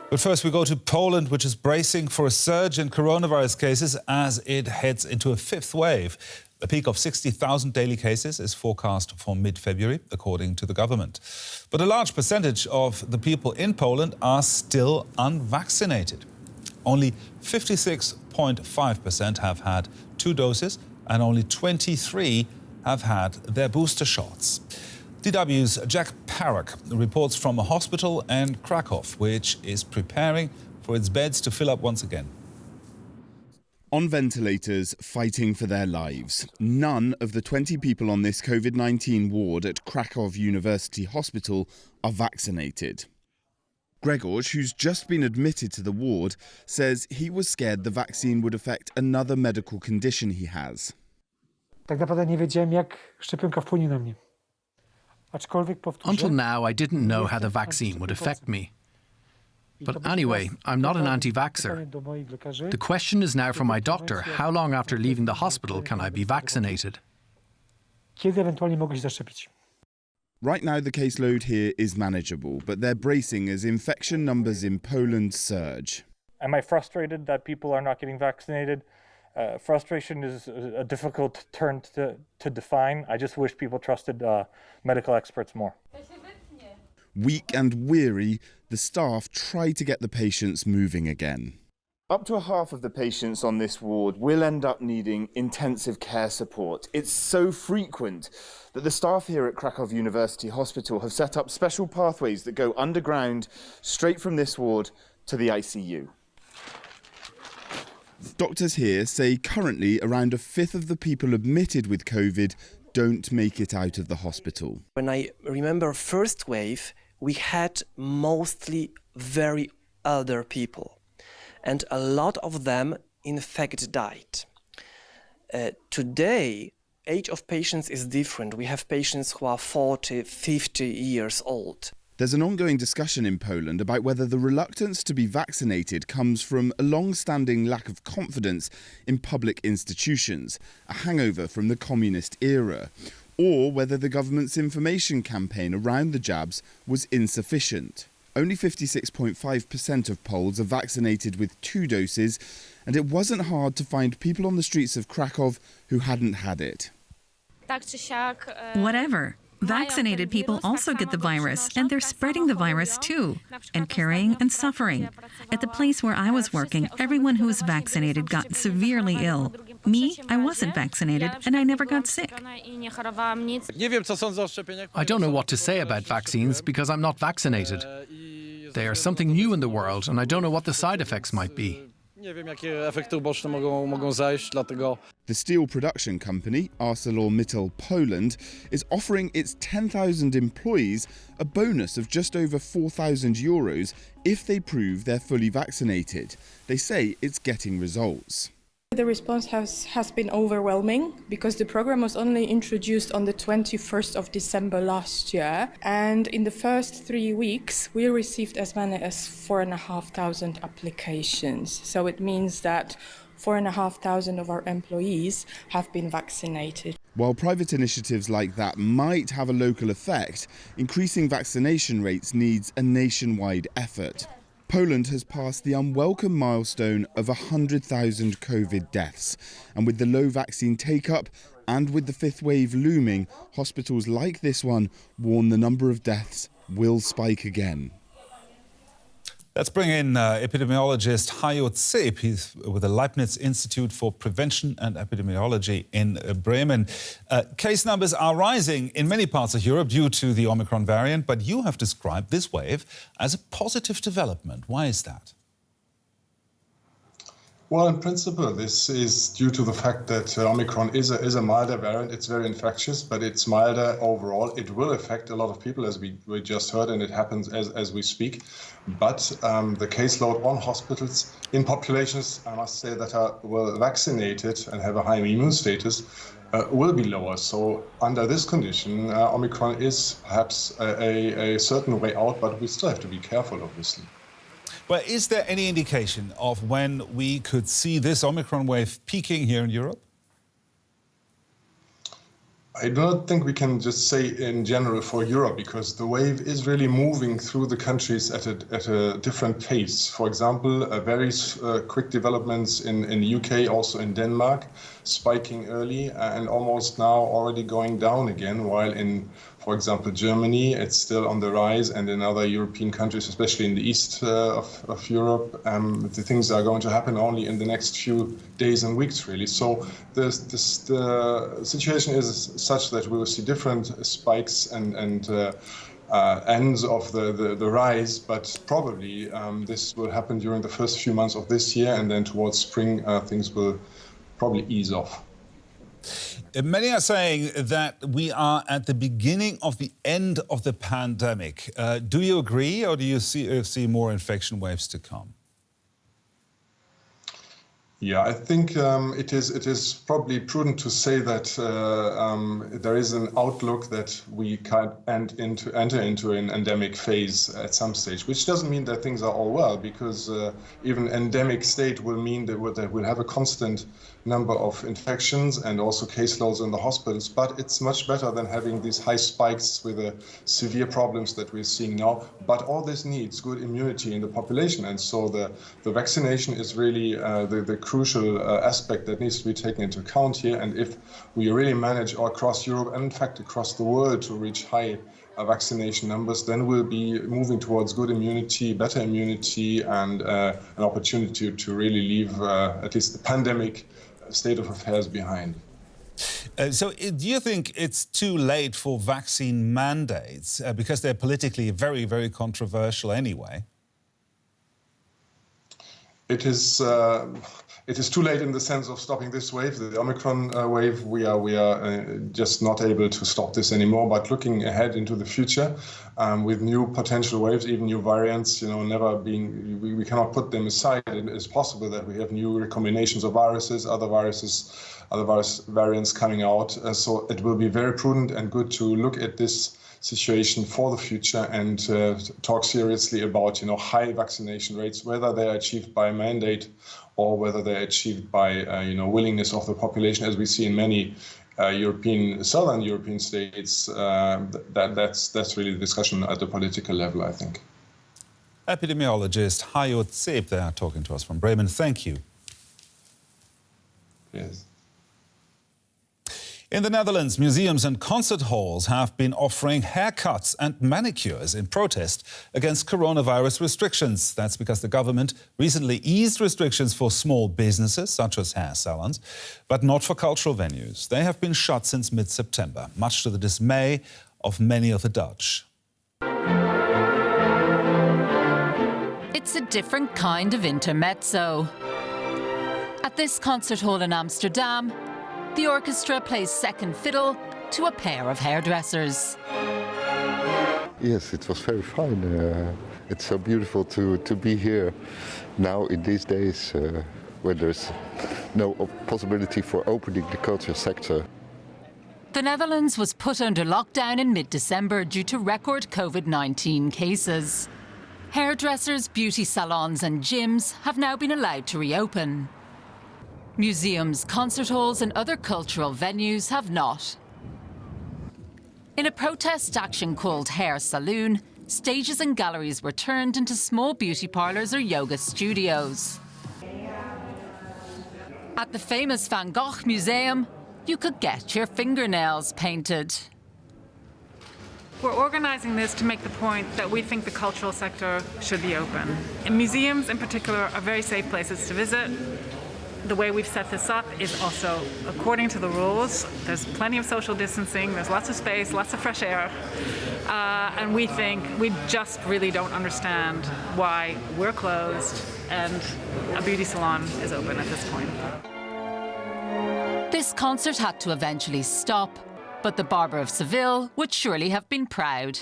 But first we go to Poland, which is bracing for a surge in coronavirus cases as it heads into a fifth wave. A peak of 60,000 daily cases is forecast for mid-February, according to the government. But a large percentage of the people in Poland are still unvaccinated. Only 56.5% have had 2 doses and only 23 have had their booster shots. DW's Jack Parrock reports from a hospital in Krakow, which is preparing for its beds to fill up once again. On ventilators, fighting for their lives. None of the 20 people on this COVID-19 ward at Krakow University Hospital are vaccinated. Gregorz, who's just been admitted to the ward, says he was scared the vaccine would affect another medical condition he has. Tak naprawdę nie wiedziałem, jak szczepionka wpłynie na mnie. Until now, I didn't know how the vaccine would affect me. But anyway, I'm not an anti-vaxxer. The question is now from my doctor, how long after leaving the hospital can I be vaccinated? Kiedy ewentualnie mogę się zaszczepić? Right now, the caseload here is manageable, but they're bracing as infection numbers in Poland surge. Am I frustrated that people are not getting vaccinated? Frustration is a difficult term to define. I just wish people trusted medical experts more. Weak and weary, the staff try to get the patients moving again. Up to half of the patients on this ward will end up needing intensive care support. It's so frequent that the staff here at Krakow University Hospital have set up special pathways that go underground straight from this ward to the ICU. Doctors here say currently around a fifth of the people admitted with COVID don't make it out of the hospital. When I remember first wave, we had mostly very elder people, and a lot of them in fact died. Today, age of patients is different. We have patients who are 40, 50 years old. There's an ongoing discussion in Poland about whether the reluctance to be vaccinated comes from a long-standing lack of confidence in public institutions, a hangover from the communist era, or whether the government's information campaign around the jabs was insufficient. Only 56.5% of Poles are vaccinated with 2 doses, and it wasn't hard to find people on the streets of Krakow who hadn't had it. Whatever. Vaccinated people also get the virus, and they're spreading the virus too, and carrying and suffering. At the place where I was working, everyone who was vaccinated got severely ill. Me, I wasn't vaccinated, and I never got sick. I don't know what to say about vaccines because I'm not vaccinated. They are something new in the world, and I don't know what the side effects might be. The steel production company, ArcelorMittal Poland, is offering its 10,000 employees a bonus of just over €4,000 if they prove they're fully vaccinated. They say it's getting results. The response has been overwhelming because the program was only introduced on the 21st of December last year, and in the first 3 weeks we received as many as 4,500 applications. So it means that 4,500 of our employees have been vaccinated. While private initiatives like that might have a local effect, increasing vaccination rates needs a nationwide effort. Poland has passed the unwelcome milestone of 100,000 COVID deaths. And with the low vaccine take-up and with the fifth wave looming, hospitals like this one warn the number of deaths will spike again. Let's bring in epidemiologist Hajo Zeb. He's with the Leibniz Institute for Prevention and Epidemiology in Bremen. Case numbers are rising in many parts of Europe due to the Omicron variant, but you have described this wave as a positive development. Why is that? Well, in principle, this is due to the fact that Omicron is a milder variant. It's very infectious, but it's milder overall. It will affect a lot of people, as we just heard, and it happens as we speak. But the caseload on hospitals in populations, I must say, that are well vaccinated and have a high immune status will be lower. So under this condition, Omicron is perhaps a certain way out, but we still have to be careful, obviously. Well, is there any indication of when we could see this Omicron wave peaking here in Europe? I do not think we can just say in general for Europe, because the wave is really moving through the countries at a different pace. For example, very quick developments in the UK, also in Denmark, spiking early and almost now already going down again, while in, for example, Germany, it's still on the rise, and in other European countries, especially in the east of Europe, the things are going to happen only in the next few days and weeks, really. So the situation is such that we will see different spikes and ends of the rise, but probably this will happen during the first few months of this year, and then towards spring things will probably ease off. Many are saying that we are at the beginning of the end of the pandemic. Do you agree, or do you see more infection waves to come? Yeah, I think it is probably prudent to say that there is an outlook that we can enter into an endemic phase at some stage, which doesn't mean that things are all well, because even endemic state will mean that we'll have a constant number of infections and also caseloads in the hospitals. But it's much better than having these high spikes with the severe problems that we're seeing now. But all this needs good immunity in the population, and so the vaccination is really the crucial aspect that needs to be taken into account here. And if we really manage across Europe and in fact across the world to reach high vaccination numbers, then we'll be moving towards good immunity, better immunity, and an opportunity to really leave at least the pandemic state of affairs behind. So do you think it's too late for vaccine mandates because they're politically very, very controversial anyway? It is too late in the sense of stopping this wave, the Omicron wave. We are just not able to stop this anymore. But looking ahead into the future, with new potential waves, even new variants, we cannot put them aside. It is possible that we have new recombinations of viruses, other virus variants coming out. So it will be very prudent and good to look at this situation for the future and talk seriously about high vaccination rates, whether they are achieved by mandate or whether they're achieved by willingness of the population, as we see in many southern European states. That's really the discussion at the political level, I think. Epidemiologist Hayot Zeb there talking to us from Bremen. Thank you. Yes. In the Netherlands, museums and concert halls have been offering haircuts and manicures in protest against coronavirus restrictions. That's because the government recently eased restrictions for small businesses, such as hair salons, but not for cultural venues. They have been shut since mid-September, much to the dismay of many of the Dutch. It's a different kind of intermezzo. At this concert hall in Amsterdam, the orchestra plays second fiddle to a pair of hairdressers. Yes, it was very fun. It's so beautiful to be here now in these days where there's no possibility for opening the culture sector. The Netherlands was put under lockdown in mid-December due to record COVID-19 cases. Hairdressers, beauty salons and gyms have now been allowed to reopen. Museums, concert halls and other cultural venues have not. In a protest action called Hair Saloon, stages and galleries were turned into small beauty parlours or yoga studios. At the famous Van Gogh Museum, you could get your fingernails painted. We're organising this to make the point that we think the cultural sector should be open. And museums in particular are very safe places to visit. The way we've set this up is also according to the rules. There's plenty of social distancing, there's lots of space, lots of fresh air. And we think we just really don't understand why we're closed and a beauty salon is open at this point. This concert had to eventually stop, but the Barber of Seville would surely have been proud.